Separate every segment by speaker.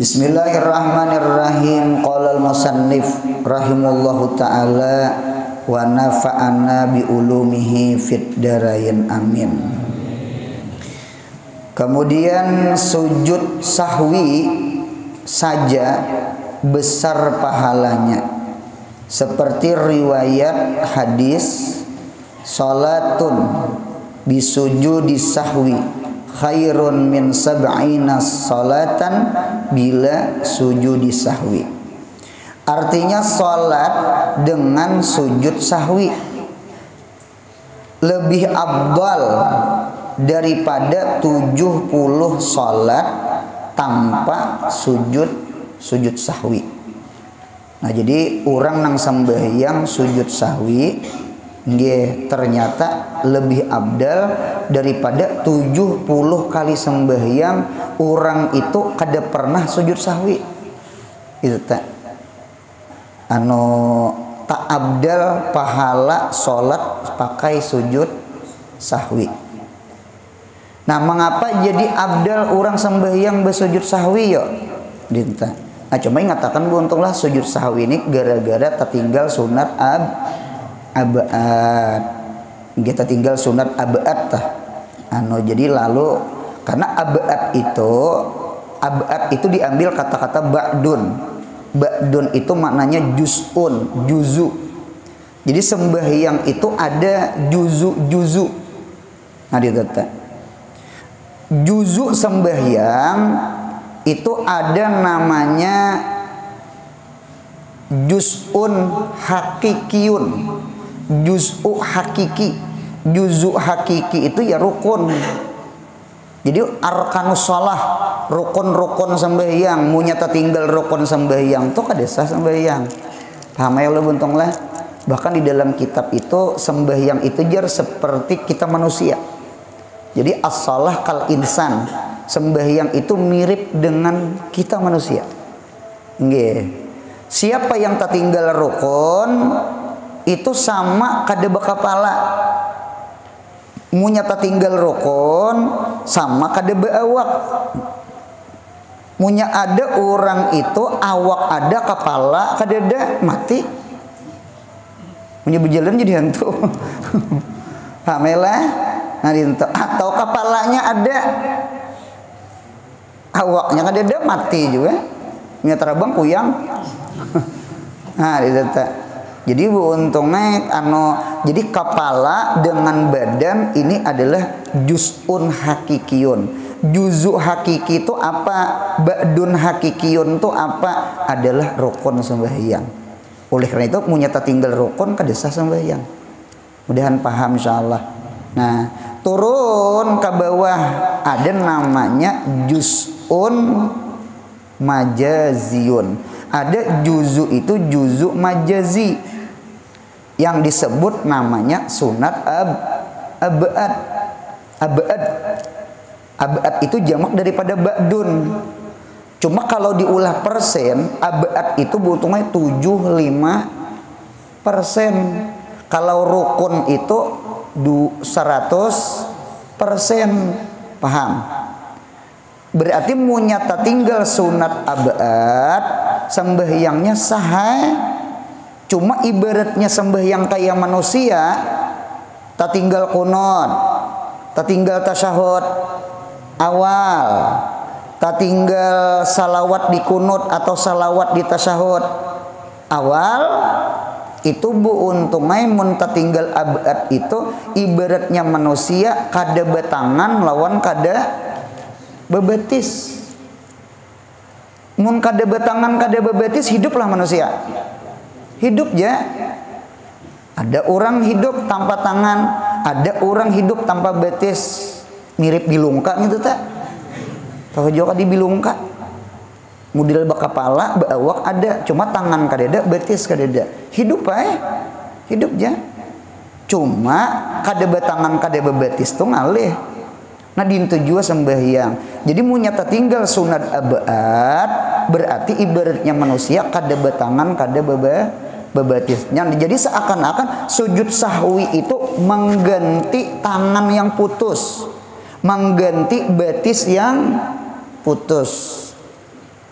Speaker 1: Bismillahirrahmanirrahim. Qala al-musannif rahimallahu ta'ala wa nafa'ana bi ulumihi fid darain amin. Kemudian sujud sahwi saja besar pahalanya, seperti riwayat hadis salatun bisujudi sahwi khairun min sab'ina salatan bila sujudi sahwi. Artinya salat dengan sujud sahwi lebih afdal daripada 70 salat tanpa sujud sahwi. Nah, jadi orang nang sembahyang sujud sahwi nggih ternyata lebih abdal daripada 70 kali sembahyang orang itu kada pernah sujud sahwi. Itu tak tak abdal pahala salat pakai sujud sahwi. Nah, mengapa jadi abdal orang sembahyang bersujud sahwi yo? Dinta. Nah, cuma ingatakan bu untunglah sujud sahwi ini gara-gara tertinggal sunat abad. Kita tinggal sunat abad tah. Jadi lalu karena abad itu diambil kata-kata ba'dun. Ba'dun itu maknanya juz'un, juzu. Jadi sembahyang itu ada juzu. Nah, ditata. Juzu sembahyang itu ada namanya juz'un hakikiyun. Juz'u hakiki. Juz'u hakiki itu ya rukun. Jadi arkanus shalah, rukun-rukun sembahyang, munyata tinggal rukun sembahyang itu kada sah sembahyang. Paham ya lo buntonglah. Bahkan di dalam kitab itu sembahyang itu jar seperti kita manusia. Jadi as-shalah kal insan. Sembahyang itu mirip dengan kita manusia. Nggih. Siapa yang tertinggal rukun itu sama kada bakapala. Munya tertinggal rukun sama kada beawak. Munya ada orang itu awak ada kepala kada ada mati. Munya berjalan jadi hantu. Pamelah. Nah, atau kepalanya ada awaknya kada ada mati juga. Munya terabang kuyang. Nah, ditata. Jadi bu untungnya jadi kepala dengan badan ini adalah juz'un hakikiyun. Juzu hakiki itu apa? Ba'dun hakikiyun itu apa? Adalah rukun sembahyang. Oleh karena itu munyata tinggal rukun kada sah sembahyang. Mudahan paham insyaallah. Nah, turun ke bawah ada namanya juz'un majaziyun. Ada juzu itu juzu majazi yang disebut namanya sunat abad. Abad itu jamak daripada ba'dun. Cuma kalau diulah persen, abad itu butuhnya 75%. Kalau rukun itu 100%. Paham? Berarti munyata tinggal sunat abad, sembahyangnya sah. Cuma ibaratnya sembahyang kayak manusia, tak tinggal kunut, tak tinggal tasyahud awal, tak tinggal salawat di kunut atau salawat di tasyahud awal. Itu bu untungnya mun tak tinggal abad itu ibaratnya manusia kada betangan lawan kada bebetis. Mun kada betangan kada bebetis hiduplah manusia. Hidup ya. Ada orang hidup tanpa tangan, ada orang hidup tanpa betis. Mirip bilungka gitu tak? Tahu juga di bilungka. Model bakapala, baawak ada, cuma tangan kada ada, betis kada ada. Hidup hidup ya. Cuma kada betangan kada bebetis tuh ngalih. Nah, dintu jua sembahyang. Jadi munyata tinggal sunat abad berarti ibaratnya manusia kada betangan kada bebatisnya. Jadi seakan-akan sujud sahwi itu mengganti tangan yang putus, mengganti batis yang putus.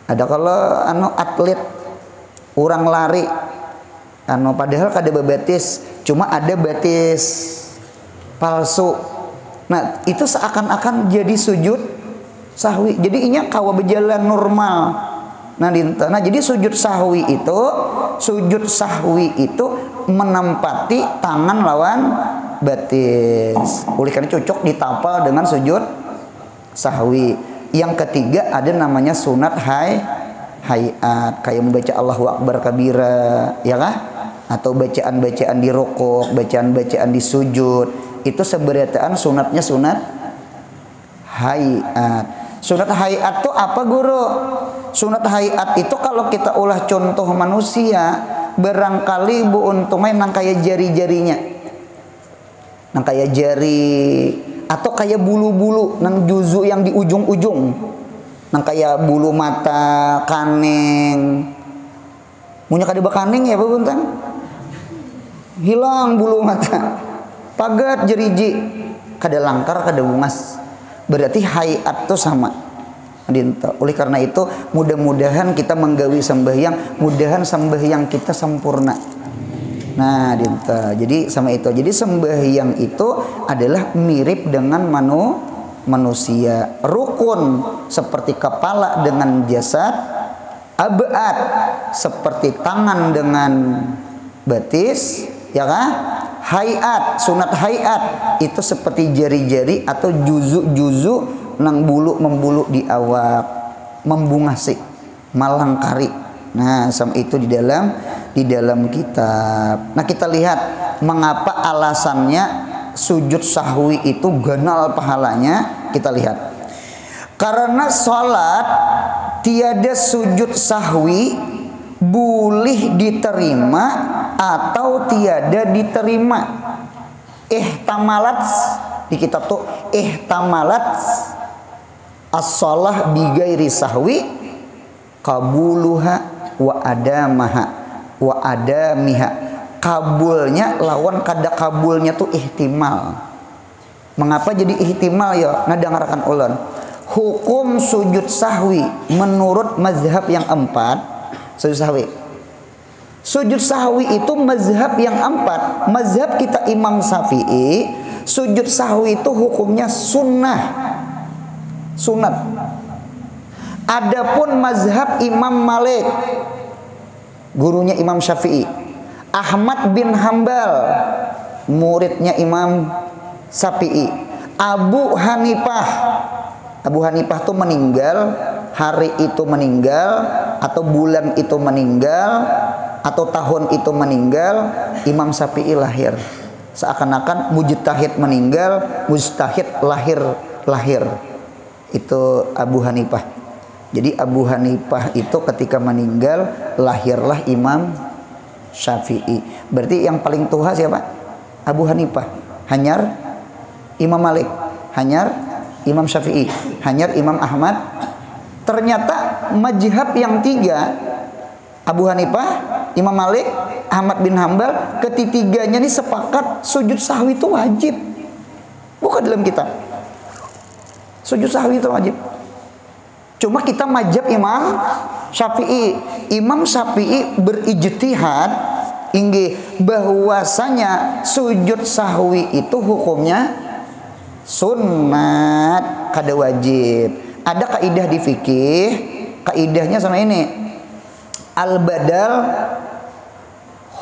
Speaker 1: Ada kalau atlet orang lari padahal kada bebetis, cuma ada betis palsu. Nah, itu seakan-akan jadi sujud sahwi. Jadi inya kawa berjalan normal. Nah, jadi sujud sahwi itu menempati tangan lawan betis. Oleh karena cocok ditapal dengan sujud sahwi. Yang ketiga ada namanya sunat hayat, kayak membaca Allahu Akbar kabira, ya kah? Atau bacaan-bacaan di rukuk, bacaan-bacaan di sujud. Itu seberataan sunatnya sunat hayat. Sunat hayat itu apa, Guru? Sunat hayat itu kalau kita ulah contoh manusia, barangkali bu untumnya nang kayak jari-jarinya, nang kayak jari atau kayak bulu-bulu nang juzu yang di ujung-ujung, nang kayak bulu mata kaneng. Punya kada bakaning ya, Bu Buntan? Hilang bulu mata. Pagat jeriji, kada langkar, kada bungas. Berarti hayat itu sama. Oleh karena itu mudah-mudahan kita menggawi sembahyang, mudahan sembahyang kita sempurna. Nah, jadi sama itu. Jadi sembahyang itu adalah mirip dengan manusia. Rukun seperti kepala dengan jasad, abad seperti tangan dengan betis, ya kan? Hayat, sunat hayat itu seperti jari-jari atau juzu-juzu nang bulu membulu di awak, membungasi, malangkari. Nah, sama itu di dalam kitab. Nah, kita lihat mengapa alasannya sujud sahwi itu ganal pahalanya. Kita lihat. Karena salat tiada sujud sahwi boleh diterima atau tiada diterima. Ihtamalat di kitab tuh ihtamalat as-shalah bi ghairi sahwi qabuluha wa adamaha wa adamiha. Kabulnya lawan kada kabulnya tuh ihtimal. Mengapa jadi ihtimal ya? Ngadengarkan ulun. Hukum sujud sahwi menurut mazhab yang 4 sujud sahwi. Sujud sahwi itu mazhab yang 4. Mazhab kita Imam Syafi'i, sujud sahwi itu hukumnya sunnah. Sunat. Adapun mazhab Imam Malik, gurunya Imam Syafi'i, Ahmad bin Hambal, muridnya Imam Syafi'i, Abu Hanifah. Abu Hanifah itu meninggal, hari itu meninggal, atau bulan itu meninggal, atau tahun itu meninggal, Imam Syafi'i lahir. Seakan-akan mujtahid meninggal, mujtahid lahir. Itu Abu Hanifah. Jadi Abu Hanifah itu ketika meninggal, lahirlah Imam Syafi'i. Berarti yang paling tua siapa? Abu Hanifah. Hanyar Imam Malik. Hanyar Imam Syafi'i. Hanyar Imam Ahmad. Ternyata mazhab yang 3, Abu Hanifah, Imam Malik, Ahmad bin Hambal, ketiganya ini sepakat sujud sahwi itu wajib. Bukan dalam kitab. Sujud sahwi itu wajib. Cuma kita mazhab Imam Syafi'i. Imam Syafi'i berijtihad bahwasanya sujud sahwi itu hukumnya sunat, kada wajib. Ada kaidah di fikih, kaidahnya sama ini. Al-badal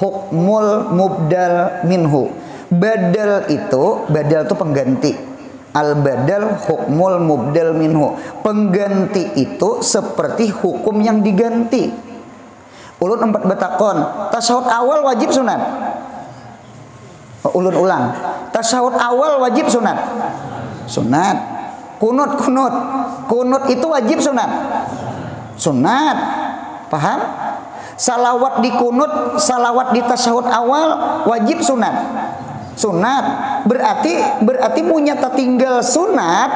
Speaker 1: hukmul mubdal minhu. Badal itu pengganti. Al-badal hukmul mubdal minhu. Pengganti itu seperti hukum yang diganti. Ulun 4 betakon. Tasyahud awal wajib sunat. Ulun ulang. Tasyahud awal wajib sunat. Sunat. Kunut itu wajib sunat. Sunat. Paham? Salawat di kunut, salawat di tasyahud awal wajib sunat. Sunat. Berarti punya tertinggal sunat,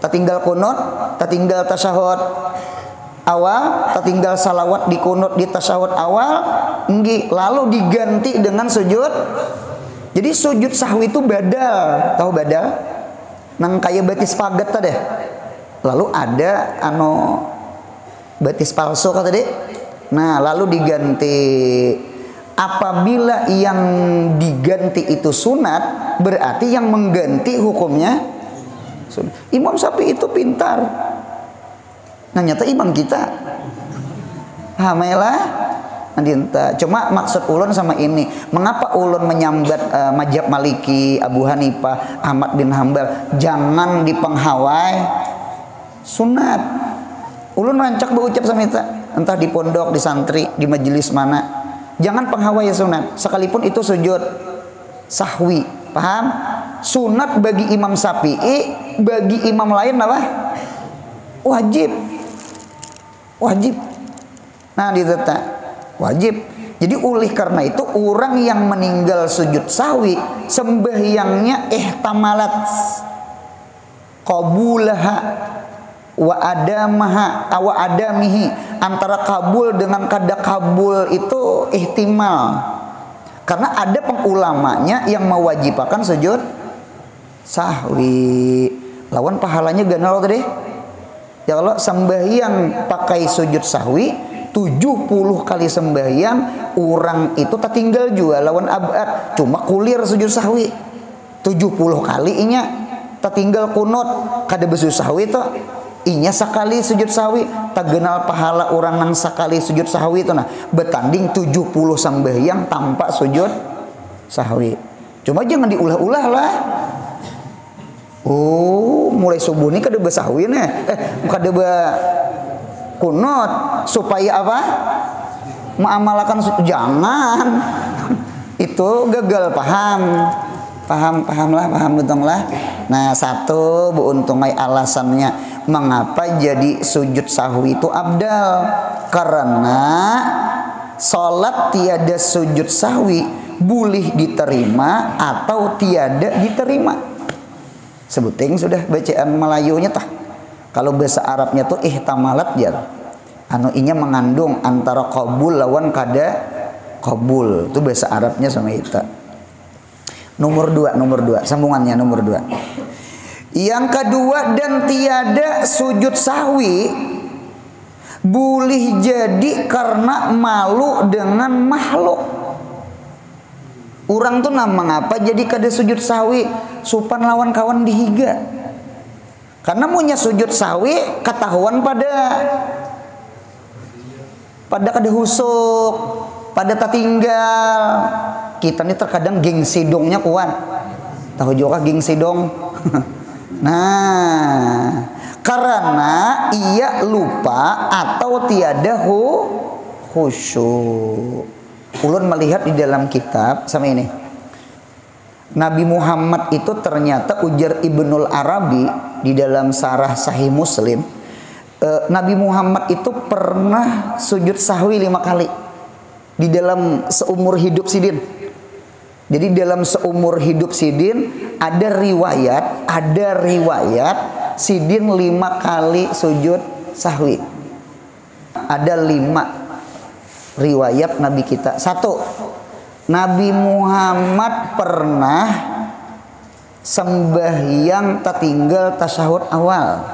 Speaker 1: tertinggal kunut, tertinggal tasyahud awal, tertinggal salawat di kunut di tasyahud awal, lalu diganti dengan sujud. Jadi sujud sahwi itu badal. Tahu badal? Nang kayak batis paget tadi. Lalu ada betis palsu kata tadi. Nah, lalu diganti. Apabila yang diganti itu sunat, berarti yang mengganti hukumnya sunat. Imam Syafi'i itu pintar. Nah, nyata imam kita. Hamelah. Cuma maksud ulun sama ini, mengapa ulun menyambat mazhab Maliki, Abu Hanifah, Ahmad bin Hambal, jangan dipenghawai sunat. Ulun rancak berucap sama kita, entah di pondok, di santri, di majelis mana, jangan penghawai sunat, sekalipun itu sujud sahwi, paham? Sunat bagi Imam Syafi'i, bagi imam lain apa? Wajib. Nah, ditetap wajib. Jadi oleh karena itu orang yang meninggal sujud sahwi sembahyangnya ihtamalat qabulaha wa adamihi, antara kabul dengan kada kabul itu ihtimal. Karena ada pengulamanya yang mewajibkan sujud sahwi. Lawan pahalanya ganal tadi. Ya kalau sembahyang pakai sujud sahwi 70 kali sembahyang orang itu tertinggal juga lawan abad, cuma kulir sujud sahwi 70 kali inya tertinggal kunut kada bersujud sahwi itu inya sekali sujud sahwi tak kenal pahala orang nang sekali sujud sahwi itu. Nah, betanding 70 sembahyang tanpa sujud sahwi. Cuma jangan diulah-ulah lah. Oh, mulai subuh ini kada bersahwi nih, kada be kunut supaya apa? Mengamalkan jangan. Itu gagal paham betul lah. Nah, satu beuntungai alasannya mengapa jadi sujud sahwi itu abdal, karena salat tiada sujud sahwi boleh diterima atau tiada diterima. Sebuting sudah bacaan Melayunya tah. Kalau bahasa Arabnya tuh ihtamalat ya. Inya mengandung antara qabul lawan kada qabul. Itu bahasa Arabnya sama kita. Nomor dua, sambungannya nomor 2. Yang kedua, dan tiada sujud sahwi boleh jadi karena malu dengan makhluk. Orang tuh mengapa jadi kada sujud sahwi supan lawan kawan dihiga. Karena punya sujud sahwi ketahuan pada kada husuk, pada tertinggal. Kita nih terkadang gengsi dongnya kuat. Tahu juga gengsi dong. Nah, karena ia lupa atau tiada khusyuk. Ulun melihat di dalam kitab sama ini. Nabi Muhammad itu ternyata ujar Ibnul Arabi di dalam Syarah Sahih Muslim, Nabi Muhammad itu pernah sujud sahwi 5 kali di dalam seumur hidup sidin. Jadi dalam seumur hidup sidin ada riwayat sidin 5 kali sujud sahwi. Ada 5 riwayat Nabi kita. 1, Nabi Muhammad pernah sembahyang tertinggal tasyahud awal.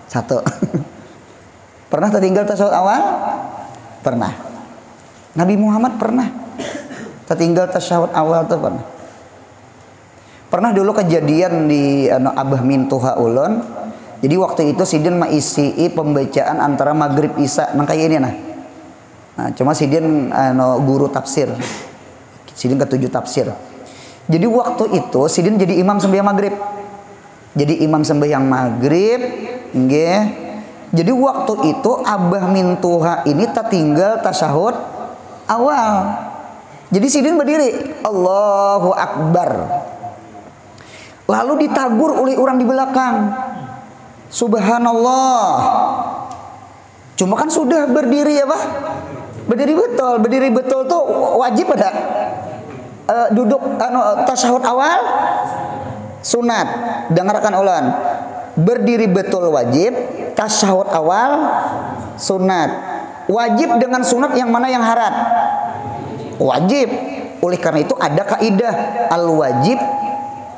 Speaker 1: 1. Pernah tertinggal tasyahud awal? Pernah. Nabi Muhammad pernah tertinggal tasyahud awal tuh pernah. Pernah dulu kejadian di Abah Mintuha ulun. Jadi waktu itu sidin maisi pembacaan antara maghrib isya nang kayak ini nah. Nah, cuma sidin guru tafsir. Sidin ke-7 tafsir. Jadi waktu itu sidin jadi imam sembahyang maghrib. Jadi imam sembahyang maghrib, nggih. Jadi waktu itu Abah Mintuha ini tertinggal tasyahud awal. Jadi sidin berdiri, Allahu Akbar. Lalu ditagur oleh orang di belakang. Subhanallah. Cuma kan sudah berdiri ya, Pak? Berdiri betul tuh wajib ada. Duduk tasyahud awal sunat. Dengarkan ulang. Berdiri betul wajib, tasyahud awal sunat. Wajib dengan sunat yang mana yang haram? Wajib. Oleh karena itu ada kaidah al-wajib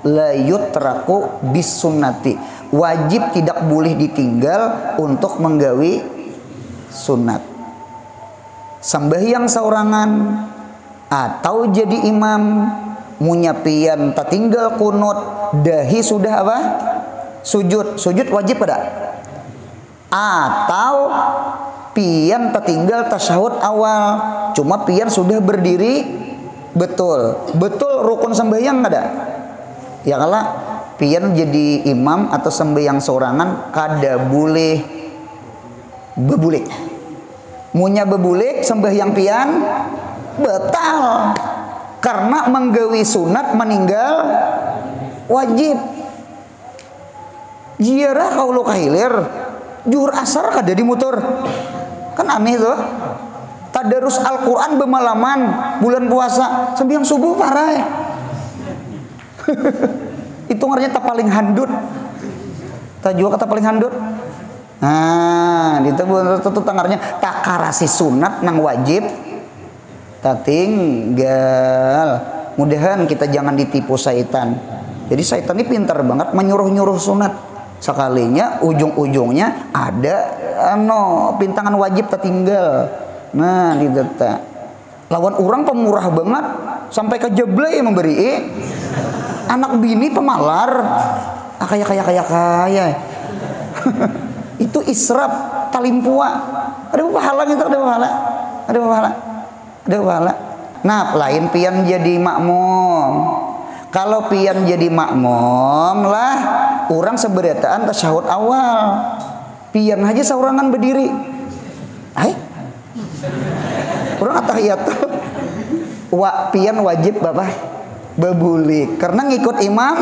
Speaker 1: la yutraku bis sunnati. Wajib tidak boleh ditinggal untuk menggawi sunat. Sembahyang saurangan atau jadi imam munyapian tatinggal kunut dahi sudah apa? Sujud wajib pada? Atau pian tertinggal tasyahud awal cuma pian sudah berdiri betul rukun sembahyang ada ya kala pian jadi imam atau sembahyang sorangan kada boleh bebulik munya bebulik sembahyang pian batal karena menggawi sunat meninggal wajib. Jiarah kau lo kahilir juhur asar kada dimutur kan aneh tuh. Tadarus Al-Quran bemalaman bulan puasa sembahyang subuh parah ya. Itu ngaranya tak paling handut tak juga kata paling handut. Nah itu tangarnya tak karasi sunat nang wajib tak tinggal. Mudahan kita jangan ditipu syaitan. Jadi syaitan ini pintar banget menyuruh-nyuruh sunat. Sekalinya ujung-ujungnya ada pintangan wajib tertinggal. Nah di data lawan orang pemurah banget sampai ke jeblay memberi anak bini pemalar kaya itu israf talimpua ada pahala gitu ada pahala. Nah lain pian jadi makmum. Kalau pian jadi makmum lah orang seberataan tasyahud awal pian aja saurangan berdiri orang atahiyat pian wajib bapak bebulik karena ngikut imam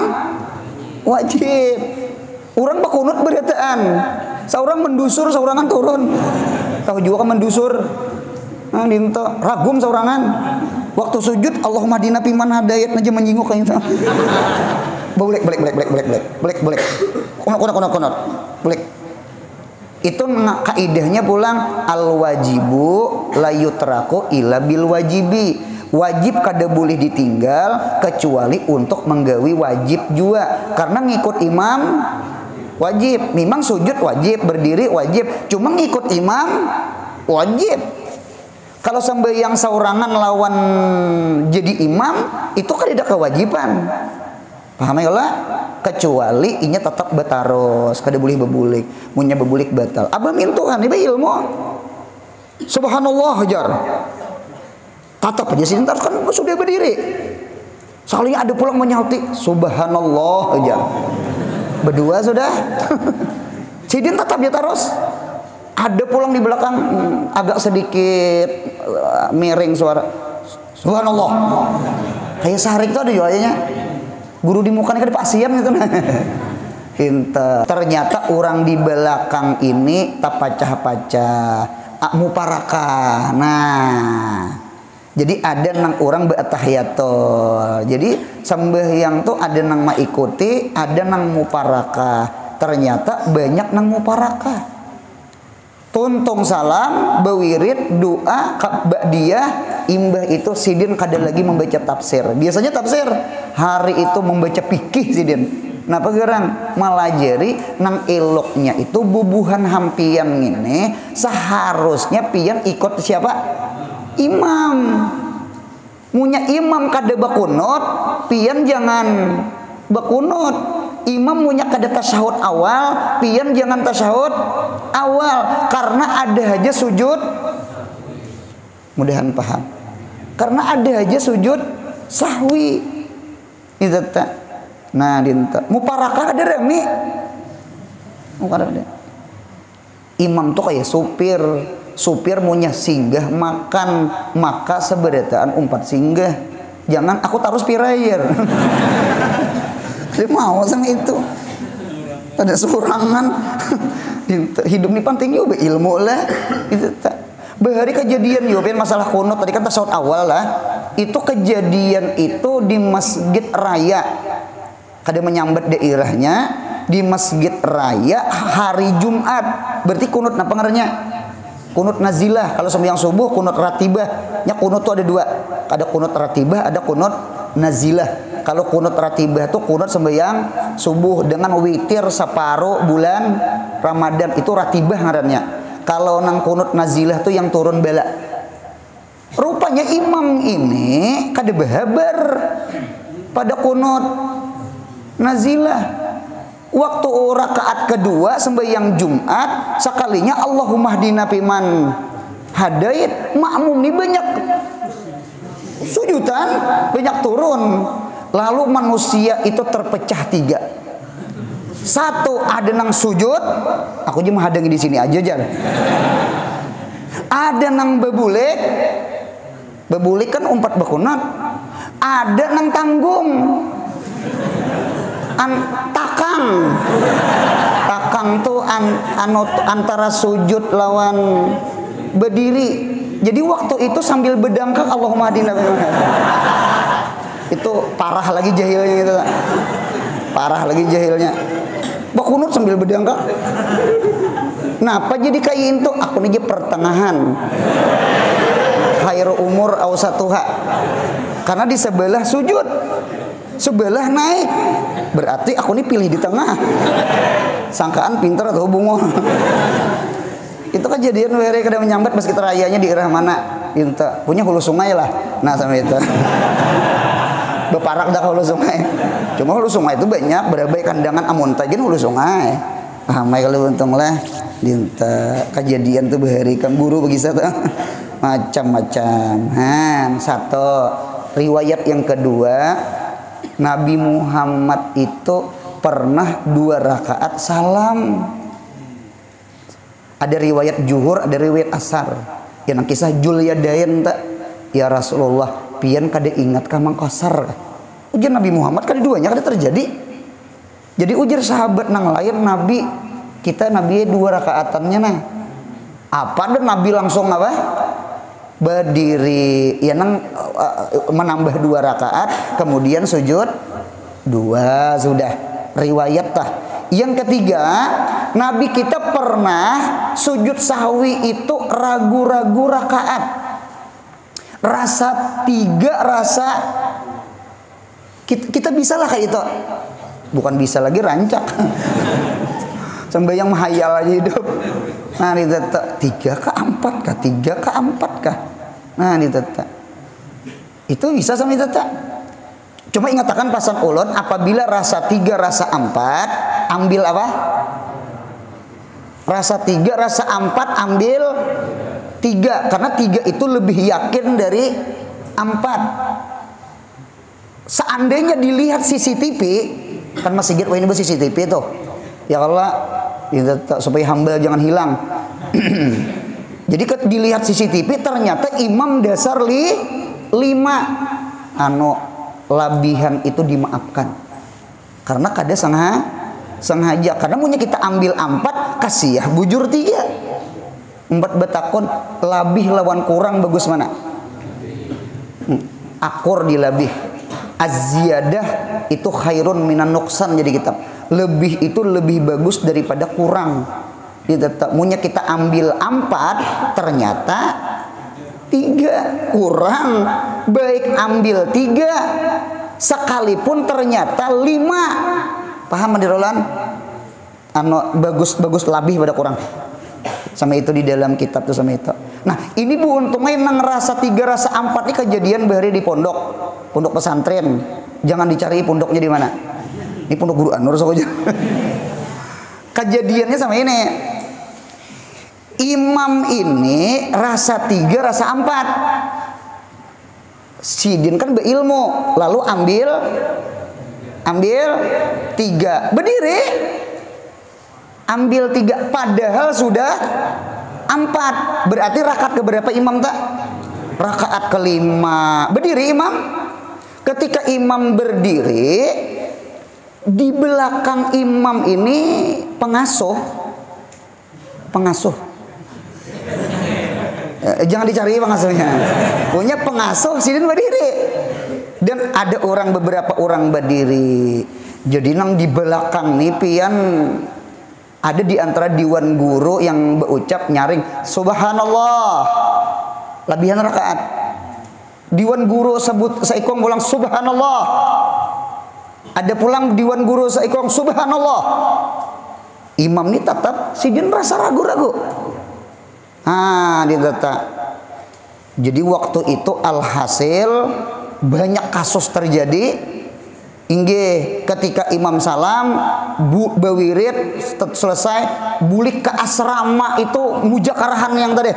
Speaker 1: wajib. Orang bakunut berataan seorang mendusur saurangan turun tahu juga kan mendusur dinto ragum saurangan waktu sujud Allahumma dina piman hadayat aja menyinggung kayak itu. Boleh konot itu kaidahnya pulang al wajibu la yutraku illa bil wajibi. Wajib kada boleh ditinggal kecuali untuk menggawi wajib juga karena ngikut imam wajib. Memang sujud wajib, berdiri wajib, cuma ngikut imam wajib. Kalau sembahyang saurangan lawan jadi imam itu kan tidak kewajiban. Paham ya lah? Kecuali inya tetap betaros, kada boleh bebulik. Munya bebulik batal. Abah mintuhan iba ilmu. Subhanallah jar. Tatap aja sih ntar kan sudah berdiri. Sekalinya ada pulang menyauti subhanallah jar. Berdua sudah. Sidin tetap dia terus. Ada pulang di belakang agak sedikit miring suara subhanallah. Kayak sehari itu ada jualnya. Guru di muka ini kan pasien gitu nah. Ternyata orang di belakang ini tak pacah-pacah muparakah. Nah, jadi ada nang orang beatahiyatul. Jadi sembahyang tuh ada nang maikuti, ada nang muparakah. Ternyata banyak nang muparakah. Tuntung salam, bewirid, doa, ba'diyah, imbah itu sidin kada lagi membaca tafsir. Biasanya tafsir, hari itu membaca fikih sidin. Nah pegerang malajari nang eloknya itu bubuhan hampian ini seharusnya pian ikut siapa? Imam. Munya imam kada bakunut, pian jangan bakunut. Imam punya kada tasyahud awal, pian jangan tasyahud awal karena ada aja sujud. Mudahan paham. Karena ada aja sujud sahwi. Itu tak. Nah, dinta. Muparakah ada remi. Muparakah. Imam tuh kayak supir. Supir punya singgah makan, maka seberataan umpat singgah. Jangan aku taruh pirayer. Dia mau sama itu. Ada seorangan. Hidup ini penting juga ilmu lah. Itu tak. Bahari kejadian yo masalah kunut tadi kan tasawuf awal lah. Itu kejadian itu di Masjid Raya. Kada menyambat daerahnya di Masjid Raya hari Jumat. Berarti kunut apa ngarannya? Kunut nazilah. Kalau sembahyang subuh kunut ratibah. Nya kunut tuh ada dua. Ada kunut ratibah, ada kunut nazilah. Kalau kunut ratibah itu kunut sembahyang subuh dengan witir separuh bulan Ramadan itu ratibah ngarannya. kalau nang kunut nazilah tuh yang turun bala. Rupanya imam ini kada bahabar pada kunut nazilah. Waktu rakaat kedua sembahyang Jumat, sekalinya Allahumma hdina fiman hadait, makmum ini banyak sujudan, banyak turun. Lalu manusia itu terpecah tiga. Satu ada nang sujud, aku aja menghadangi di sini aja jar. Ada nang bebulik, bebulik kan umpat bekunat. Ada nang tanggung. Takang tuh antara sujud lawan berdiri. Jadi waktu itu sambil berdangkak Allahumma hadina. Itu parah lagi jahilnya itu. Parah lagi jahilnya. Bakunut sambil berdangkak. Napa jadi kayak itu? Aku nih pertengahan. Khairu umur awsatuha. Karena di sebelah sujud, sebelah naik, berarti aku nih pilih di tengah. Sangkaan pinter atau bungol. Itu kejadian were kada menyambat pas kita rayanya di daerah mana? Inta punya hulu sungai lah. Nah sama itu. Beparak dah hulu sungai. Cuma hulu sungai itu banyak berabai kandangan amun tajin hulu sungai. Ramai kalau untung lah. Dinta kejadian tuh bahari kan guru bagi satu. Macam-macam. Satu riwayat yang kedua, Nabi Muhammad itu pernah 2 rakaat salam. Ada riwayat juhur, ada riwayat asar. Yang kisah Julyadain tak? Ya Rasulullah, pian kada ingat ka mangkosar. Ujar Nabi Muhammad kada duanya kada terjadi. Jadi ujar sahabat nang lain Nabi, kita Nabi 2 rakaatannya nah. Apa dan Nabi langsung apa? Berdiri ya nang menambah 2 rakaat kemudian sujud 2 sudah riwayat tah. Yang ketiga, Nabi kita pernah sujud sahwi itu ragu-ragu rakaat. Rasa 3 rasa kita bisa lah kayak itu. Bukan bisa lagi rancak. Sembahyang mahayal aja hidup. Nah ini tetap 3 ke 4 kah? 3 ke 4 kah? Nah ini tetap. Itu bisa sama tetap. Cuma ingatakan pasan ulun apabila rasa 3 rasa 4 ambil apa? Rasa 3 rasa 4 ambil 3 karena 3 itu lebih yakin dari 4. Seandainya dilihat CCTV kan masih gitu ini CCTV tuh. Ya Allah ya, supaya hamba jangan hilang. Jadi dilihat CCTV ternyata imam dasar 5 labihan itu dimaafkan karena kada sengaja karena punya kita ambil 4 kasih ya bujur 3 4 betakon labih lawan kurang bagus mana akur di labih az-ziyadah itu khairun minan nuqsan jadi kitab lebih itu lebih bagus daripada kurang. Dia tetap punya kita ambil 4 ternyata 3 kurang baik ambil 3 sekalipun ternyata 5 paham Madirolan bagus labih pada kurang sama itu di dalam kitab tuh sama itu. Nah ini bu untungnya nang rasa 3 rasa 4 ini kejadian bahari di pondok pesantren. Jangan dicari pondoknya di mana. Ini pondok Guru Anur saja. Kejadiannya sama ini. Imam ini rasa 3 rasa 4. Sidin kan berilmu, lalu ambil 3. Berdiri. Ambil 3 padahal sudah 4. Berarti rakaat keberapa imam tak? Rakaat kelima. Berdiri imam. Ketika imam berdiri, di belakang imam ini pengasuh. Jangan dicari pengasuhnya. Punya pengasuh sidin berdiri. Dan ada beberapa orang berdiri. Jadi nang di belakang nih pian ada di antara diwan guru yang berucap nyaring subhanallah. Labihan rakaat. Diwan guru sebut saikong ulang subhanallah. Ada pulang diwan guru saikong subhanallah. Imam ini tetap sidin rasa ragu-ragu. Nah, jadi waktu itu alhasil banyak kasus terjadi. Inggih ketika imam salam bawirid selesai bulik ke asrama itu mujakarahan yang tadi.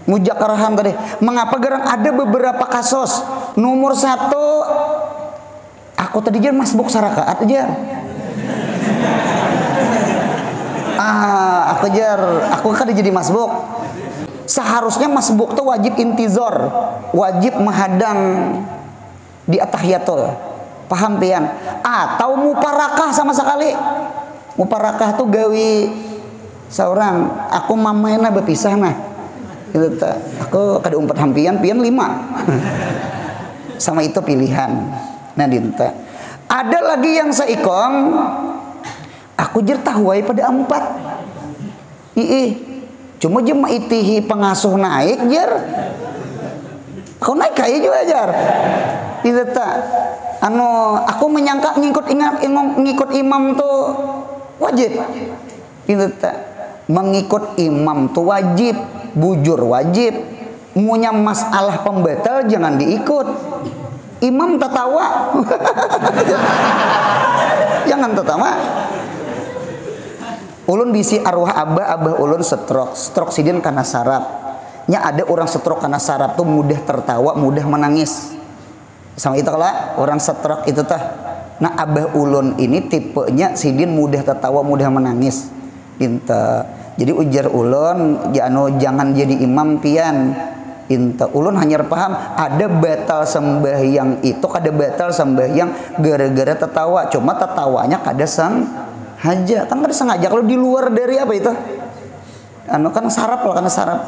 Speaker 1: Mujakarahan tadi. Mengapa gerang ada beberapa kasus? Nomor 1, aku tadi jar masbuk sarakaat aja. Aku kan jadi masbuk. Seharusnya masbuk tuh wajib intizor, wajib menghadang di atahiyatul. Paham pian? Atau muparakah sama sekali. Muparakah tuh gawi seorang aku mamaina berpisah nah. Gitu ta. Aku kada umpat hampian pian 5. Sama itu pilihan. Nah dinta. Ada lagi yang seikong aku jer tahuai pada 4. Cuma jema itihi pengasuh naik jer. Kau naik kaya juga jar. Gitu ta. Aku menyangka ngikut imam tuh wajib. Gitu ta. Mengikut imam tuh wajib, bujur wajib. Munya masalah pembatal jangan diikut. Imam tertawa. Jangan tertawa. Ulun bisi arwah abah ulun stroke sidin karena saraf. Nya ada orang stroke karena saraf tuh mudah tertawa, mudah menangis. Sama itu kalau orang stroke itu tah. Nah abah ulun ini tipenya sidin mudah tertawa, mudah menangis. Inta. Jadi ujar ulun jangan jadi imam pian. Inta ulun hanya paham ada batal sembahyang itu kada batal sembahyang gara-gara tertawa. Cuma tertawanya kada sengaja. Kan kada sengaja kalau di luar dari apa itu? Kan sarap lah karena sarap.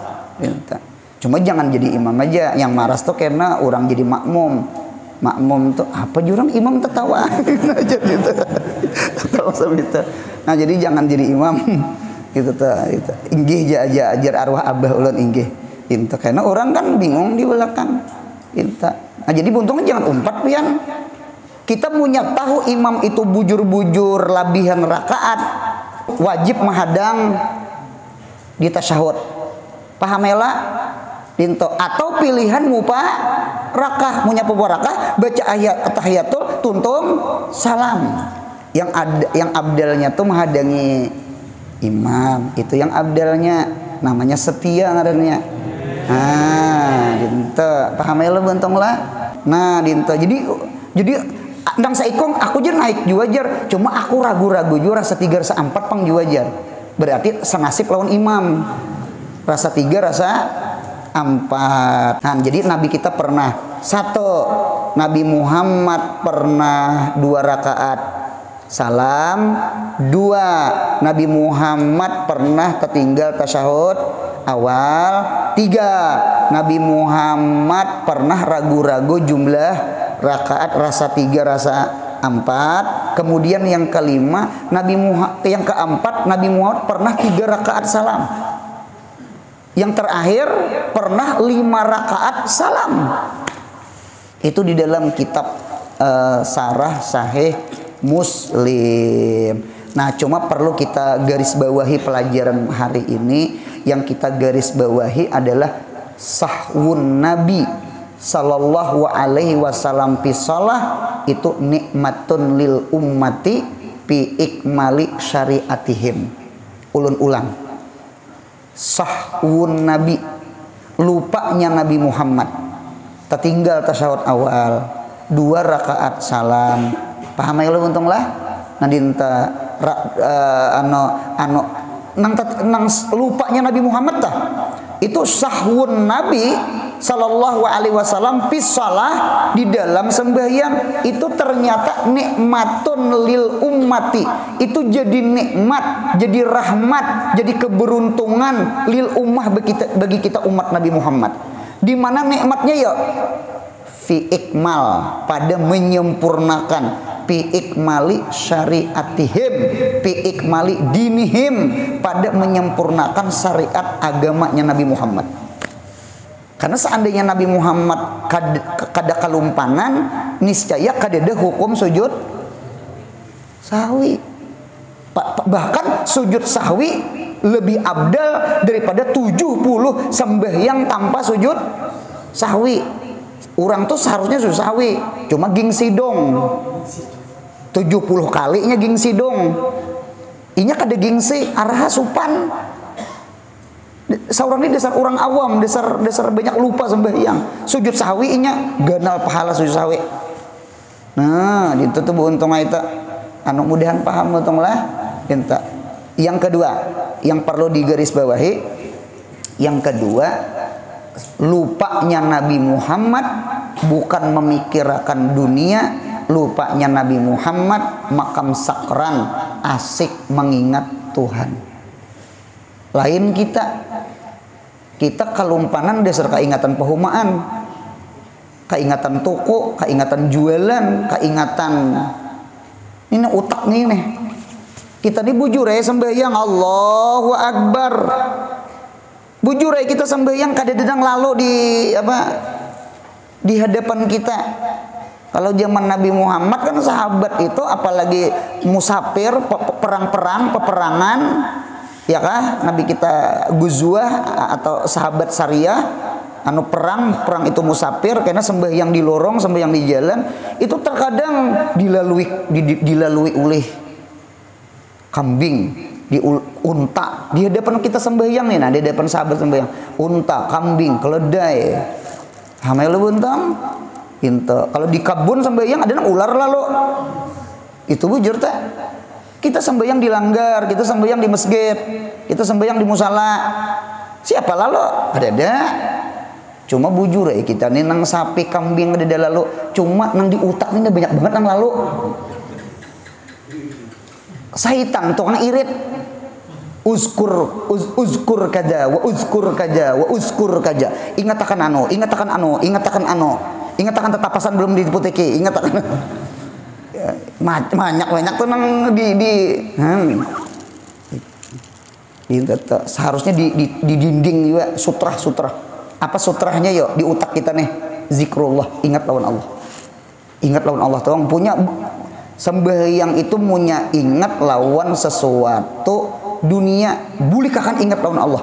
Speaker 1: Inta. Cuma jangan jadi imam aja. Yang maras tuh karena orang jadi makmum. Makmum tuh apa jurang imam tertawa aja gitu. Tertawa itu. Nah jadi jangan jadi imam gitu ta itu. Inggih ajar arwah abah ulun inggih. Inta karena orang kan bingung di belakang. Inta. Nah jadi untungnya jangan umpat pian. Kita punya tahu imam itu bujur-bujur labihan rakaat wajib menghadang di tasyahud. Pahamela dinto atau pilihan muparakah baca ayat tahiyatul tuntung salam. Yang abdalnya tuh menghadangi imam, itu yang abdalnya namanya setia ngarannya. Dinto paham ya lo bentong lah. Nah dinto jadi ndang saikong aku jer naik juajar, cuma aku ragu-ragu juga rasa 3 rasa 4 pang juajar. Berarti senasib lawan imam. Rasa 3 rasa 4. Nah, jadi Nabi kita pernah 1 Nabi Muhammad pernah 2 rakaat salam. 2 Nabi Muhammad pernah tertinggal tasyahud awal. 3 Nabi Muhammad pernah ragu-ragu jumlah rakaat rasa 3 rasa 4. Kemudian yang kelima yang keempat Nabi Muhammad pernah 3 rakaat salam. Yang terakhir pernah 5 rakaat salam. Itu di dalam kitab Sarah Sahih Muslim. Nah cuma perlu kita garis bawahi pelajaran hari ini. Yang kita garis bawahi adalah sahwun Nabi sallallahu alaihi wasallam fi shalah itu nikmatun lil ummati fi ikmali syariatihim. Ulun ulang. Sahwun Nabi, lupanya Nabi Muhammad tertinggal tasyahud awal 2 rakaat salam. Paham ya lo untung lah nadinta nang lupanya Nabi Muhammad tah itu sahwun Nabi sallallahu alaihi wasallam fi shalah di dalam sembahyang itu ternyata nikmatun lil ummati. Itu jadi nikmat, jadi rahmat, jadi keberuntungan lil ummah bagi kita umat Nabi Muhammad. Di mana nikmatnya ya fi ikmal, pada menyempurnakan, fi ikmali syariatihim, fi ikmali dinihim, pada menyempurnakan syariat agamanya Nabi Muhammad. Karena seandainya Nabi Muhammad kada kalumpanan, niscaya kadada hukum sujud sahwi. Bahkan sujud sahwi lebih abdal daripada 70 sembahyang tanpa sujud sahwi. Orang tuh seharusnya sujud sahwi, cuma gengsi dong. 70 kalinya gengsi dong. Inya kada gengsi, araha supan. Seorang ini dasar orang awam, dasar banyak lupa sembahyang. Sujud sahwi inya ganal pahala sujud sahwi. Nah, itu tuh untung aita. Anu mudahan paham untung lah. Enta. Yang kedua, yang perlu digarisbawahi, yang kedua, lupanya Nabi Muhammad bukan memikirkan dunia, lupanya Nabi Muhammad makam sakran, asik mengingat Tuhan. Lain kita kelumpanan dasar keingatan pehumaan, keingatan toko, keingatan jualan, keingatan ini utak nih. Kita ini bujur ya sembahyang Allahu Akbar. Bujur ya kita sembahyang kadang-kadang lalu di hadapan kita. Kalau zaman Nabi Muhammad kan sahabat itu apalagi musafir, peperangan, ya kah? Nabi kita Guzwah atau sahabat Sariyah anu perang itu musafir karena sembahyang di lorong, sembahyang di jalan itu terkadang dilalui oleh kambing, di unta di hadapan kita sembahyang nih. Nah, di hadapan sahabat sembahyang unta, kambing, keledai, hamil buntang, pintu. Kalau di kebun sembahyang ada ular lalu. Itu bujur tak? Kita sembahyang di langgar, kita sembahyang di masjid, kita sembahyang di musala. Siapa lalu? Ada. Cuma bujur ya kita nih nang sapi, kambing ada lalu. Cuma nang di utak ini banyak banget nang lalu. Saitan tuh kan irit. Uzkur kaja wa uzkur kaja wa uzkur kaja. Ingatakan ingatakan tetapasan belum diputiki, ingatakan. Banyak tuh nang seharusnya di dinding juga sutra. Apa sutrahnya yo di utak kita nih? Zikrullah, ingat lawan Allah. Ingat lawan Allah tuh punya sembahyang itu punya ingat lawan sesuatu dunia, bulikakan ingat lawan Allah.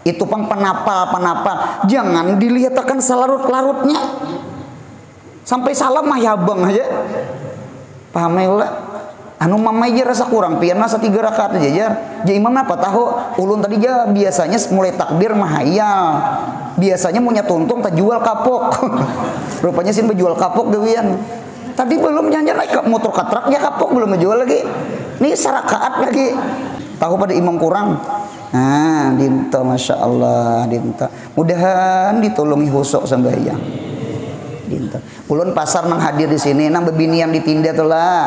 Speaker 1: Itu penapal. Jangan dilihatkan selarut-larutnya. Sampai salam mah yabang aja. Paham ya? Anu mamai aja rasa kurang, pian masa 3 rakaat aja jar. Jadi imam apa tahu? Ulun tadi aja biasanya mulai takbir mah hayal. Biasanya punya tuntung tak jual kapok. Rupanya sih menjual kapok dewian. Tadi belum janjian naik motor katraknya kapok belum menjual lagi. Nih sarakaat lagi. Tahu pada imam kurang. Nah, dinta masya Allah dinta. Mudahan ditolongi husuk sembahyang. Dinta. Ulun pasar nang hadir di sini, nang bebinian ditinda tuh lah.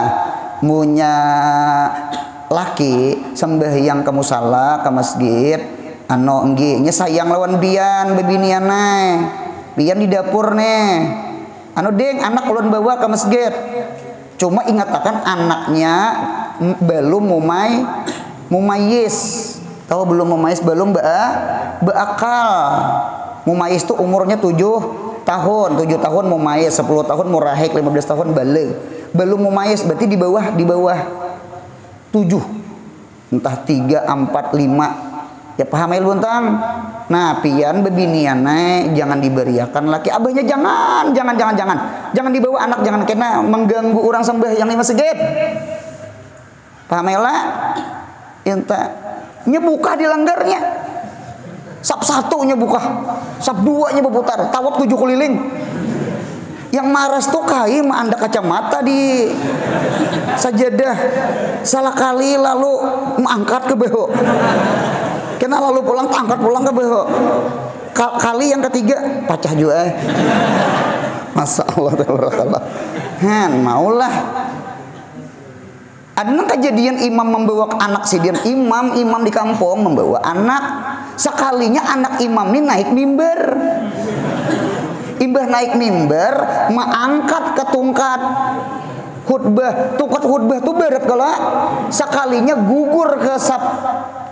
Speaker 1: Munya laki sembahyang ke musala, ke masjid. Ano enggi nya sayang lawan bian bebinian nae. Bian di dapur nih. Anu deng anak ulun bawa ke masjid. Cuma ingatakan anaknya belum mumayis. Tahu belum mumayis belum beakal. Mumayis tuh umurnya 7 tahun mumayis, 10 tahun murahik, 15 tahun baligh. Belum mumayis berarti di bawah 7. Entah 3, 4, 5. Ya paham ya luntang. Nah, pian bebinian naik jangan diberiakan laki. Abahnya jangan dibawa anak, jangan kena mengganggu orang sembahyang di masjid. Paham ya lah? Inta nyebuka di langgarnya. Sab 1 nyebuka, sab 2 berputar, tawaf 7 keliling. Yang maras tuh kaim anda kacamata di sajadah. Salah kali lalu mengangkat ke beho. Kena lalu pulang angkat pulang ke beho. Kali yang ketiga pacah juga. Masya Allah tabarakallah. Maulah. Ada kejadian imam membawa anak sidian, imam di kampung membawa anak. Sekalinya anak imam ini naik mimbar. Imbah naik mimbar, mengangkat ke tungkat khutbah. Tungkat khutbah tuh berat kalau sekalinya gugur ke sab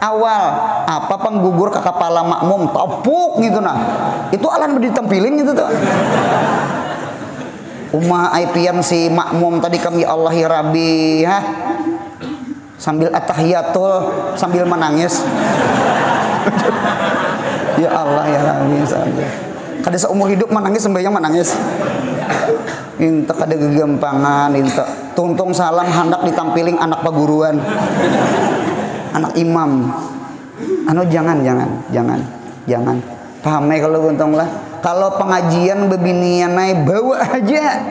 Speaker 1: awal. Apa penggugur ke kepala makmum, topuk gitu nah. Itu alan ditampilin gitu tuh. Umma aipian si makmum tadi kami Allah ya Rabbi, sambil atahiyatul sambil menangis. Ya Allah ya Rabbi sambil. Kada seumur hidup menangis sembahyang menangis. Inta kada gegampangan, inta tuntung salam hendak ditampiling anak paguruan. Anak imam. Anu jangan. Paham kalau untung lah. Kalau pengajian bebinian naik bawa aja.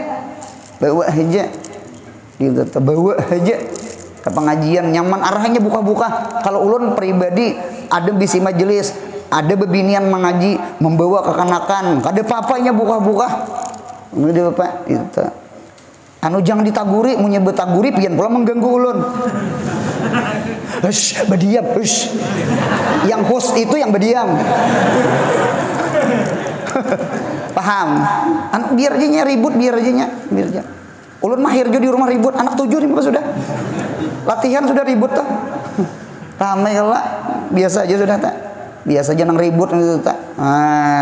Speaker 1: Gitu, bawa aja ke pengajian nyaman arahnya buka-buka. Kalau ulun pribadi ada bisi majelis, ada bebinian mengaji membawa kekanakan, ada papanya buka-buka. Udah Bapak itu. Anu jangan ditaguri, mun nyebut taguri pian pula mengganggu ulun. Hush, berdiam, hush. Yang host itu yang berdiam. Paham? Biar aja ribut, biar aja. Ulun mahir jo di rumah ribut, anak 7 nih Bapak sudah. Latihan sudah ribut tuh. Ramai kalau biasa aja sudah tak. Biasa aja nang ribut gitu tak.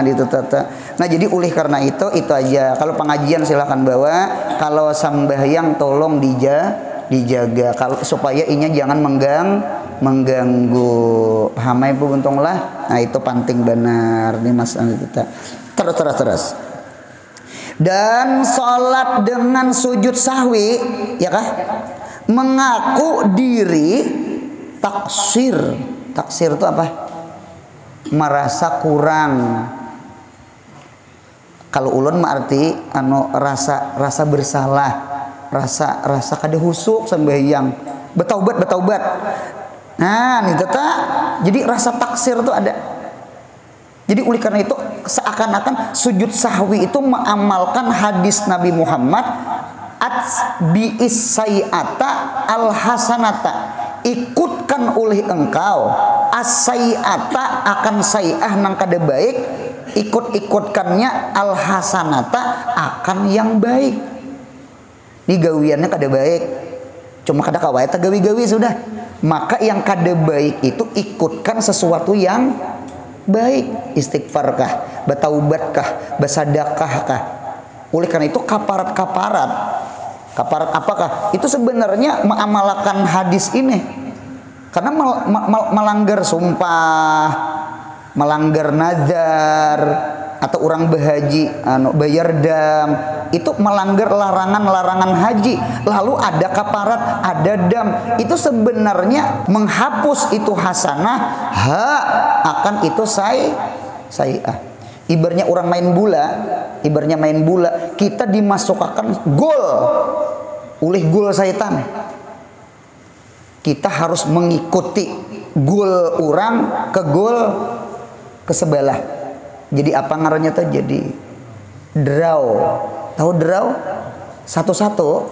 Speaker 1: Gitu tak. Nah, jadi oleh karena itu aja. Kalau pengajian silahkan bawa, kalau sambahyang tolong dijaga kalau supaya inya jangan mengganggu. Paham ya Bu untunglah. Nah, itu penting benar nih Mas kita. Terus. Dan sholat dengan sujud sahwi, ya kah? Mengaku diri taksir. Taksir itu apa? Merasa kurang. Kalau ulun arti rasa bersalah, rasa kada husuk sembahyang, betaubat. Nah, ini tetap. Jadi rasa taksir itu ada. Jadi oleh karena itu seakan-akan sujud sahwi itu mengamalkan hadis Nabi Muhammad atbi'is sayyata al-hasanata, ikutkan oleh engkau as-sayyata akan sayyah nang kada baik, ikutkannya al-hasanata akan yang baik. Ini gawiannya kada baik, cuma kada kawai gawi-gawi sudah. Maka yang kada baik itu ikutkan sesuatu yang baik, istighfarkah, betaubatkah, bersedekahkah. Oleh karena itu kaparat apakah? Itu sebenarnya mengamalkan hadis ini. Karena melanggar sumpah, melanggar nazar, atau orang berhaji bayar dam, itu melanggar larangan haji. Lalu ada kaparat, ada dam, itu sebenarnya menghapus itu hasanah, akan itu sayi'ah. Ibaratnya orang main bola, kita dimasukkan gol oleh gol syaitan. Kita harus mengikuti gol orang ke gol ke sebelah. Jadi apa ngarannya tuh? Jadi draw. Tahu draw? Satu-satu.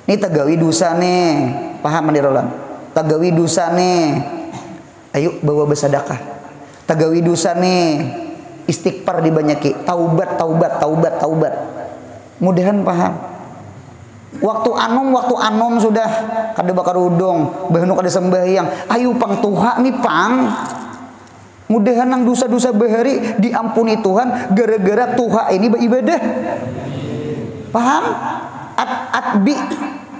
Speaker 1: Ini tagawi dosa nih. Paham mandirolan? Tagawi dosa nih. Ayo bawa bersedekah. Tagawi dosa nih. Istighfar dibanyaki. Taubat. Mudahan paham. Waktu anom sudah kada bakar udung, bahnu kada sembahyang. Ayo pang tuha nih pang. Mudahan nang dosa-dosa bahari diampuni Tuhan gara-gara tuha ini beribadah. Paham?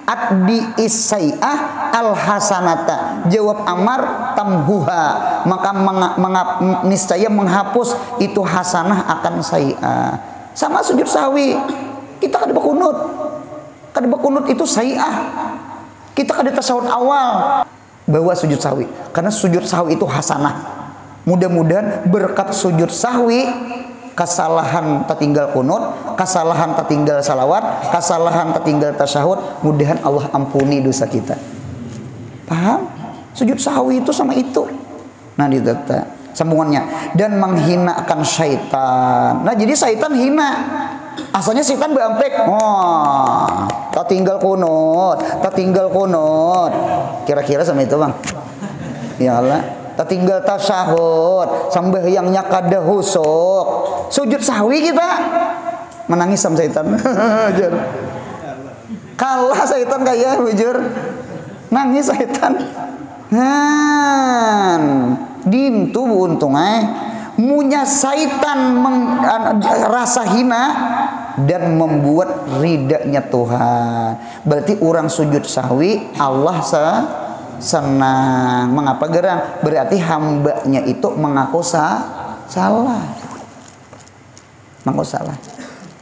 Speaker 1: Atbi isai'ah al-hasanata. Jawab Amar tamhuha. Maka niscaya menghapus itu hasanah akan sai'ah. Sama sujud sahwi. Kita kada berkunut. Kada berkunut itu sai'ah. Kita kada tasyahud awal bawa sujud sahwi. Karena sujud sahwi itu hasanah. Mudah-mudahan berkat sujud sahwi, kesalahan tertinggal kunut, kesalahan tertinggal salawat, kesalahan tertinggal tasyahud, mudahan Allah ampuni dosa kita. Paham? Sujud sahwi itu sama itu. Nah, ditata sambungannya, dan menghinakan syaitan. Nah, jadi syaitan hina. Asalnya syaitan beampek. Tertinggal kunut. Kira-kira sama itu, Bang. Ya Allah. Tinggal tasyahud, sembahyangnya kada husuk, sujud sahwi kita menangis sama setan. Kalah setan kayak bujur, nangis setan. Dintu untung munya setan rasa hina dan membuat ridanya Tuhan. Berarti orang sujud sahwi Allah senang. Mengapa gerang? Berarti hambanya itu mengaku salah. Mengaku salah.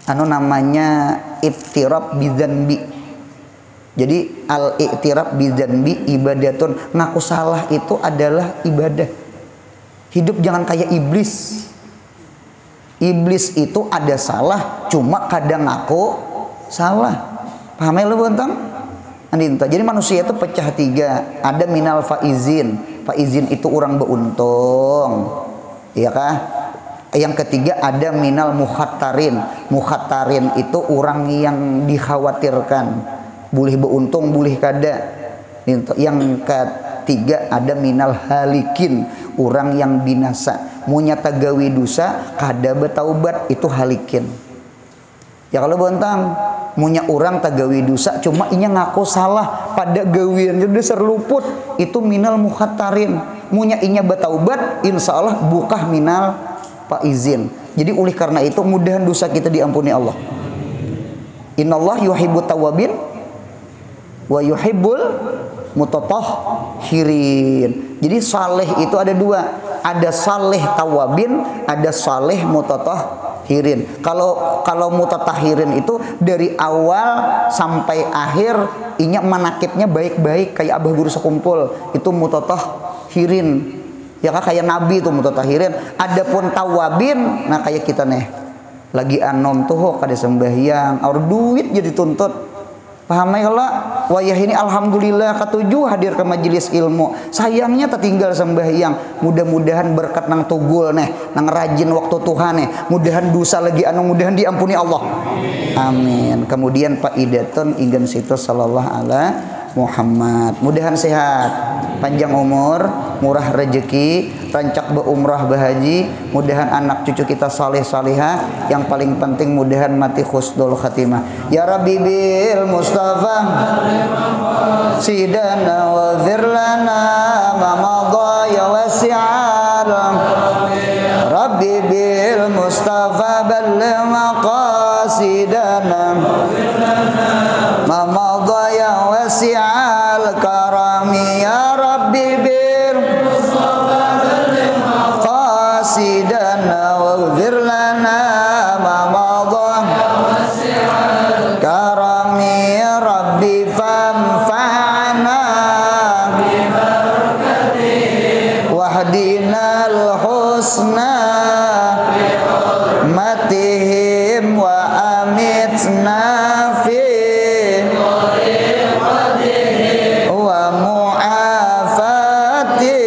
Speaker 1: Anu namanya iftirab bidzanbi. Jadi al-i'tiraf bidzanbi ibadatun. Ngaku salah itu adalah ibadah. Hidup jangan kayak iblis. Iblis itu ada salah, cuma kadang ngaku salah. Paham ya lu bentang? Jadi manusia itu pecah tiga. Ada minal faizin. Faizin itu orang beruntung. Iya kah? Yang ketiga ada minal muhattarin. Muhattarin itu orang yang dikhawatirkan. Boleh beruntung, boleh kada. Yang ketiga ada minal halikin. Orang yang binasa. Munya tagawi dosa, kada betaubat, itu halikin. Ya kalau bentang, munya orang tagawi dosa, cuma inya ngaku salah pada gawian jadi serluput, itu minal muhattarin. Munya inya betaubat, insya Allah buka minal faizin. Jadi oleh karena itu mudahan dosa kita diampuni Allah. Innallah yuhibbut tawabin wa yuhibbul mutatahhirin. Jadi saleh itu ada dua, ada saleh tawabin, ada saleh mutatahhirin. Kalau mutatahhirin itu dari awal sampai akhir inya manakibnya baik-baik kayak abah guru sekumpul, itu mutatahhirin. Ya kan kayak nabi itu mutatahhirin. Adapun tawabin, nah kayak kita nih lagi anom tuh kada sembahyang, aur duit jadi tuntut. Paham ya Allah? Wayah ini alhamdulillah ketujuh hadir ke majelis ilmu. Sayangnya tertinggal sembahyang. Mudah-mudahan berkat nang tugul nih, nang rajin waktu Tuhan nih. Mudahan dosa lagi anu mudahan diampuni Allah. Amin. Kemudian Pak Idatun ingin situ sallallahu alaihi Muhammad. Mudahan sehat, panjang umur, murah rezeki, rancak berumrah berhaji. Mudahan anak cucu kita saleh salihah. Yang paling penting mudahan mati husnul khatimah. Ya Rabbi bil Mustafa sidana wa zirlana ma madha ya wasi'al. Rabbi bil Mustafa balligh maqasidana ma madha ya wasi'al karami. Ya Rabbi bil Mustafa balligh maqasidana waghfir lana ma madha karami. Rabbi famfa'na wahdinal husna matihim wa amitna fi wa mu'afati.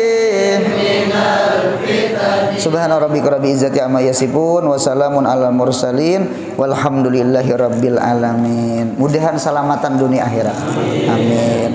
Speaker 1: Subhana rabbika rabbil izzati amma yasifun wa salamun alal mursalin walhamdulillahi rabbil alamin. Mudahan selamatan dunia akhirat. Amin.